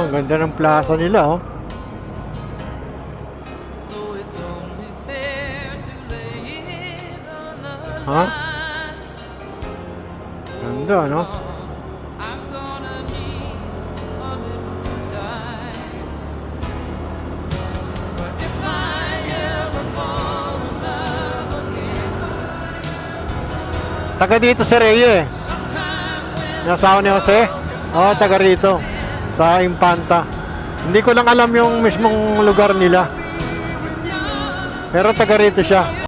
Ang ganda ng plaza nila, oh. Ha? Ganda, no? Taga dito si Reye. Nasawa ni Jose? Oo, taga rito. Sa Impanta. Hindi ko lang alam yung mismong lugar nila. Pero taga rito siya.